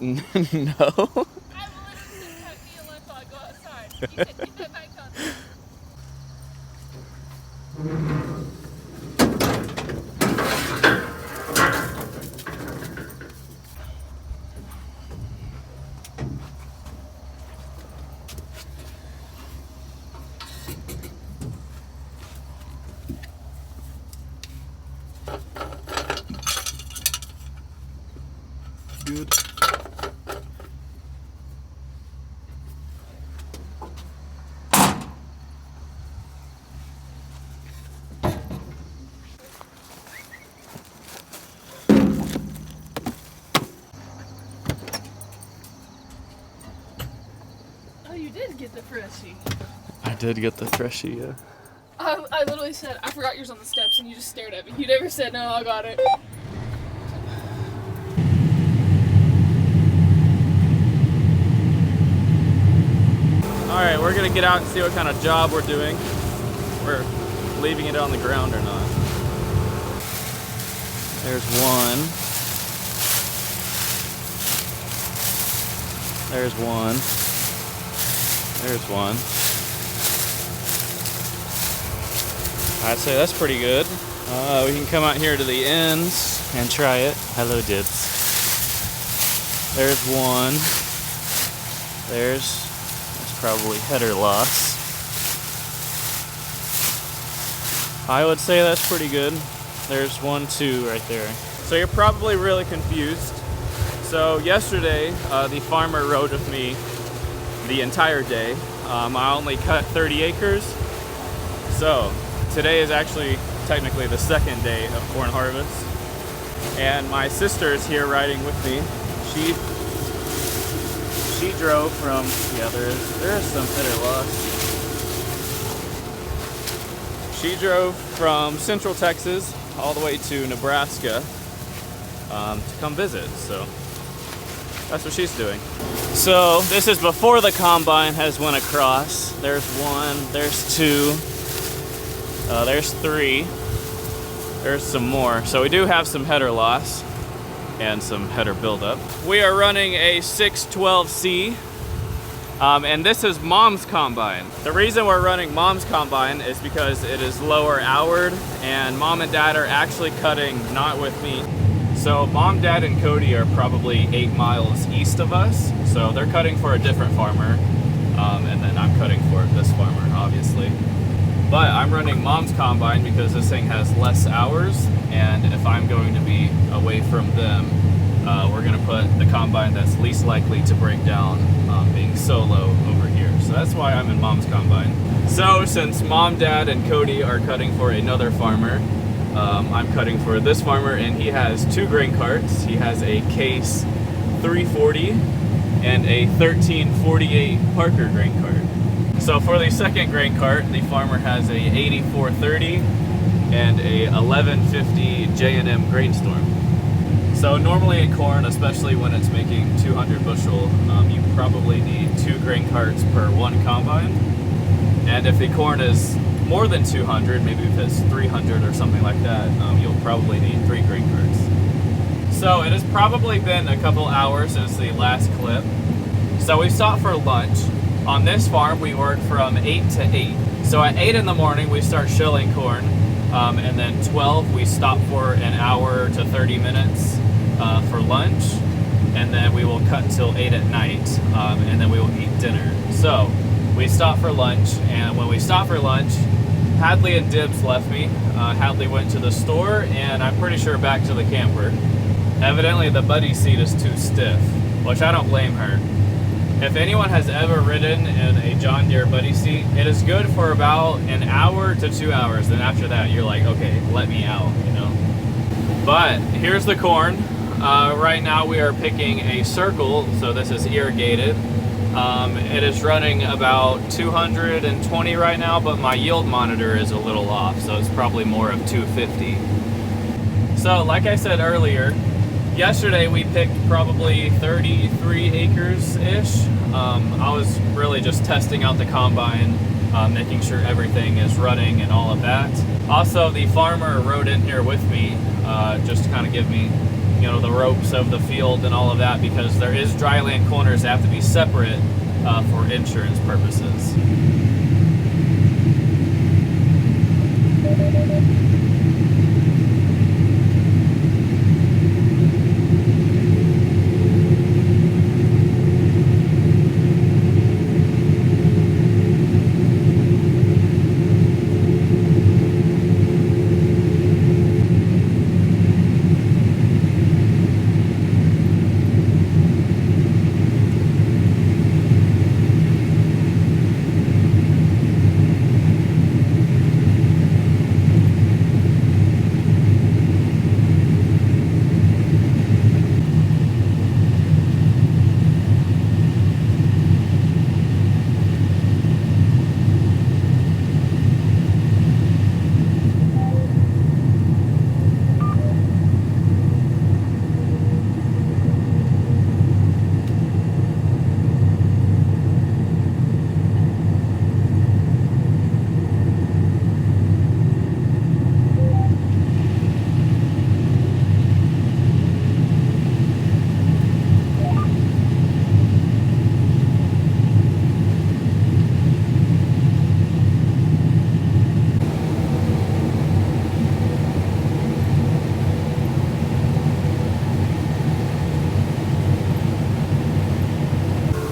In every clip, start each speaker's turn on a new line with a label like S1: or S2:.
S1: No.
S2: I will literally just pack me a lunch while I go outside. You said keep that bike on.
S1: Good.
S2: Oh, you did get the freshie.
S1: I did get the freshie, yeah.
S2: I literally said, I forgot yours on the steps, and you just stared at me. You never said, no, I got it.
S1: Alright, we're gonna get out and see what kind of job we're doing. We're leaving it on the ground or not. There's one. There's one. There's one. I'd say that's pretty good. We can come out here to the ends and try it. Hello, Dibs. There's one. There's probably header loss. I would say that's pretty good. There's 1, 2 right there. So you're probably really confused. So yesterday, the farmer rode with me the entire day. I only cut 30 acres. So today is actually technically the second day of corn harvest. And my sister is here riding with me. She drove from, yeah, there is some header loss. She drove from Central Texas all the way to Nebraska to come visit, so that's what she's doing. So this is before the combine has went across. There's 1, there's 2, there's 3, there's some more. So we do have some header loss and some header buildup. We are running a 612C, and this is Mom's combine. The reason we're running Mom's combine is because it is lower houred, and Mom and Dad are actually cutting not with me. So Mom, Dad, and Cody are probably 8 miles east of us, so they're cutting for a different farmer, and then I'm cutting for this farmer, obviously. But I'm running Mom's combine because this thing has less hours, and if I'm going to be away from them, we're going to put the combine that's least likely to break down, being solo over here. So that's why I'm in Mom's combine. So since Mom, Dad, and Cody are cutting for another farmer, I'm cutting for this farmer, and he has 2 grain carts. He has a Case 340 and a 1348 Parker grain cart. So for the second grain cart, the farmer has a 8430 and a 1150 J&M grain storm. So normally in corn, especially when it's making 200 bushel, you probably need 2 grain carts per 1 combine. And if the corn is more than 200, maybe if it's 300 or something like that, you'll probably need 3 grain carts. So it has probably been a couple hours since the last clip. So we stopped for lunch. On this farm, we work from 8 to 8. So at 8 in the morning, we start shelling corn, and then 12, we stop for an hour to 30 minutes for lunch, and then we will cut till 8 at night, and then we will eat dinner. So we stop for lunch, and when we stop for lunch, Hadley and Dibs left me. Hadley went to the store, and I'm pretty sure back to the camper. Evidently, the buddy seat is too stiff, which I don't blame her. If anyone has ever ridden in a John Deere buddy seat, it is good for about an hour to 2 hours. Then after that, you're like, okay, let me out, you know. But here's the corn. Right now we are picking a circle, so this is irrigated. It is running about 220 right now, but my yield monitor is a little off, so it's probably more of 250. So like I said earlier, yesterday we picked probably 33 acres-ish. I was really just testing out the combine, making sure everything is running and all of that. Also, the farmer rode in here with me, just to kind of give me, the ropes of the field and all of that, because there is dry land corners that have to be separate for insurance purposes.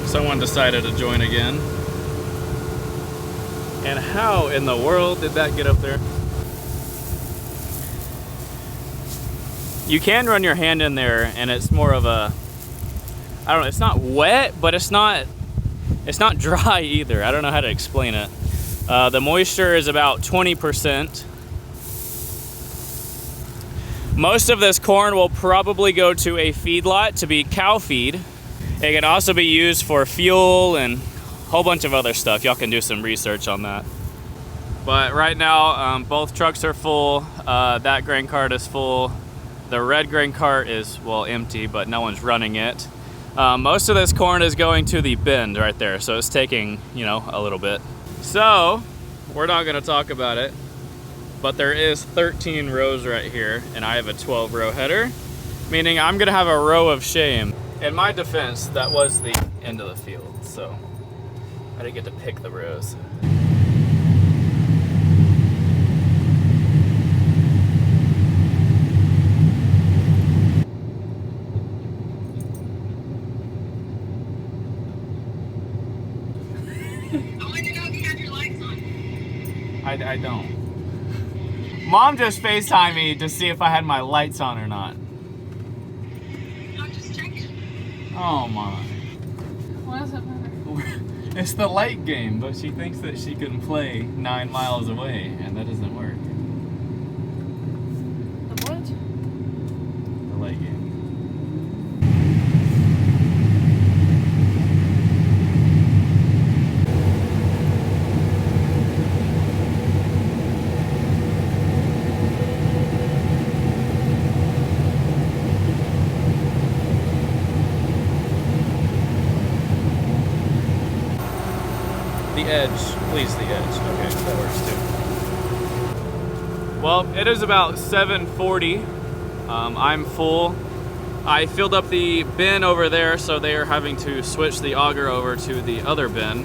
S1: Someone decided to join again. And how in the world did that get up there? You can run your hand in there and it's more of a, I don't know, it's not wet, but it's not dry either. I don't know how to explain it. The moisture is about 20%. Most of this corn will probably go to a feedlot to be cow feed. It can also be used for fuel and a whole bunch of other stuff. Y'all can do some research on that. But right now, both trucks are full. That grain cart is full. The red grain cart is, well, empty, but no one's running it. Most of this corn is going to the bend right there, so it's taking, a little bit. So, we're not gonna talk about it, but there is 13 rows right here, and I have a 12-row header, meaning I'm gonna have a row of shame. In my defense, that was the end of the field, so I didn't get to pick the rows.
S2: I want to know if you have your lights on.
S1: I don't. Mom just FaceTimed me to see if I had my lights on or not. Oh my.
S2: What does it matter?
S1: It's the light game, but she thinks that she can play 9 miles away, and that doesn't work.
S2: The what?
S1: The light game. The edge, please, the edge. Okay, that works too. Well, it is about 7:40. I'm full. I filled up the bin over there, so they are having to switch the auger over to the other bin,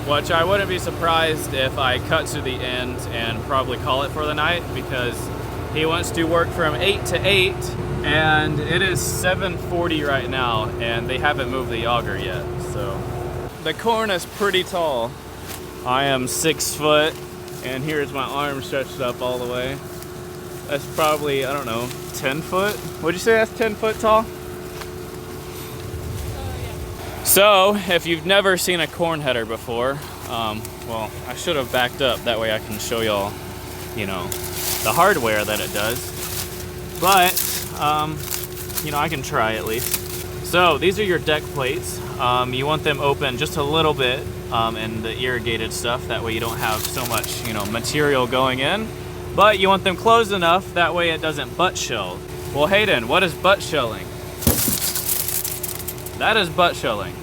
S1: which I wouldn't be surprised if I cut to the end and probably call it for the night, because he wants to work from 8 to 8, and it is 7:40 right now, and they haven't moved the auger yet, so. The corn is pretty tall. I am 6 foot, and here's my arm stretched up all the way. That's probably, I don't know, 10 foot? Would you say that's 10 foot tall?
S2: Yeah.
S1: So, if you've never seen a corn header before, well, I should have backed up, that way I can show y'all, the hardware that it does. But, I can try at least. So, these are your deck plates. You want them open just a little bit in the irrigated stuff, that way you don't have so much, material going in. But you want them closed enough, that way it doesn't butt shell. Well, Hayden, what is butt shelling? That is butt shelling.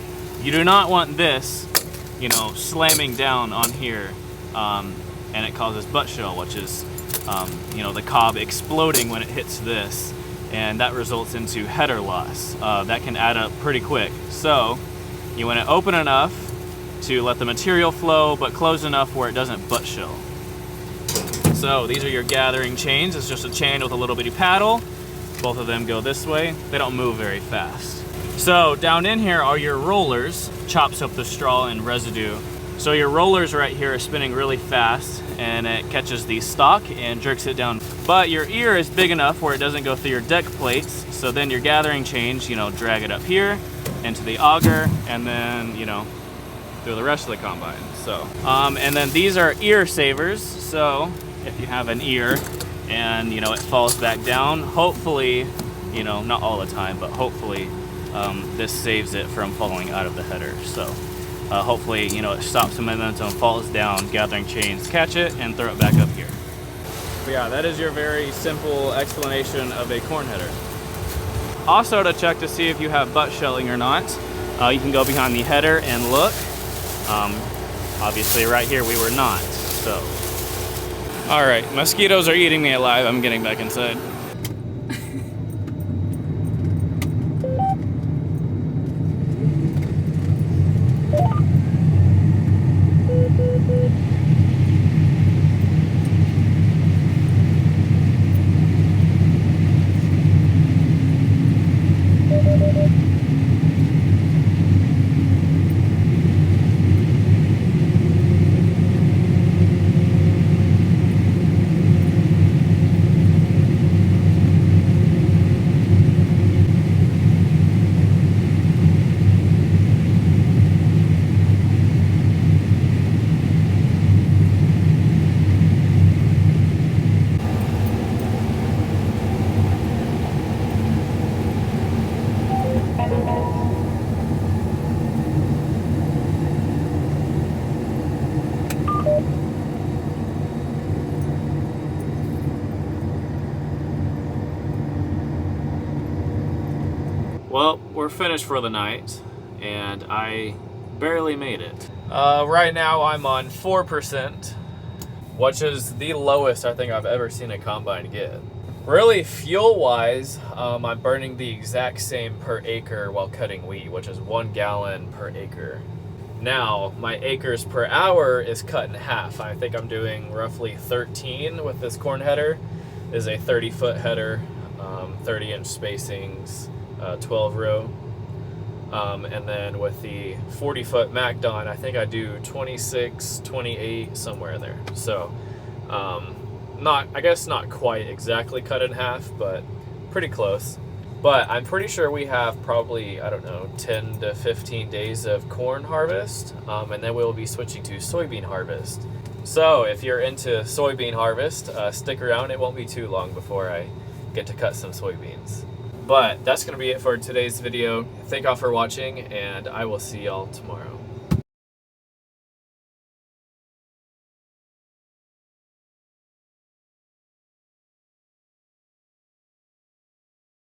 S1: You do not want this, slamming down on here, and it causes butt shell, which is, the cob exploding when it hits this. and that results into header loss. That can add up pretty quick. So you want to open enough to let the material flow, but close enough where it doesn't butt shell. So these are your gathering chains. It's just a chain with a little bitty paddle. Both of them go this way. They don't move very fast. So down in here are your rollers, chops up the straw and residue. So your rollers right here are spinning really fast, and it catches the stock and jerks it down. But your ear is big enough where it doesn't go through your deck plates. So then your gathering chains, drag it up here into the auger, and then, through the rest of the combine. So, and then these are ear savers. So if you have an ear and, it falls back down, hopefully, not all the time, but hopefully this saves it from falling out of the header. So hopefully, it stops the momentum, falls down, gathering chains catch it, and throw it back up here. But yeah, that is your very simple explanation of a corn header. Also, to check to see if you have butt shelling or not, you can go behind the header and look. Obviously right here we were not, so. All right, mosquitoes are eating me alive. I'm getting back inside. Well, we're finished for the night, and I barely made it. Right now I'm on 4%, which is the lowest I think I've ever seen a combine get. Really, fuel-wise, I'm burning the exact same per acre while cutting wheat, which is 1 gallon per acre. Now, my acres per hour is cut in half. I think I'm doing roughly 13 with this corn header. This is a 30-foot header, 30-inch spacings, 12 row. And then with the 40-foot MacDon, I think I do 26, 28, somewhere in there. So, I guess not quite exactly cut in half, but pretty close. But I'm pretty sure we have probably, 10 to 15 days of corn harvest, and then we'll be switching to soybean harvest. So if you're into soybean harvest, stick around. It won't be too long before I get to cut some soybeans. But that's going to be it for today's video. Thank y'all for watching, and I will see y'all tomorrow.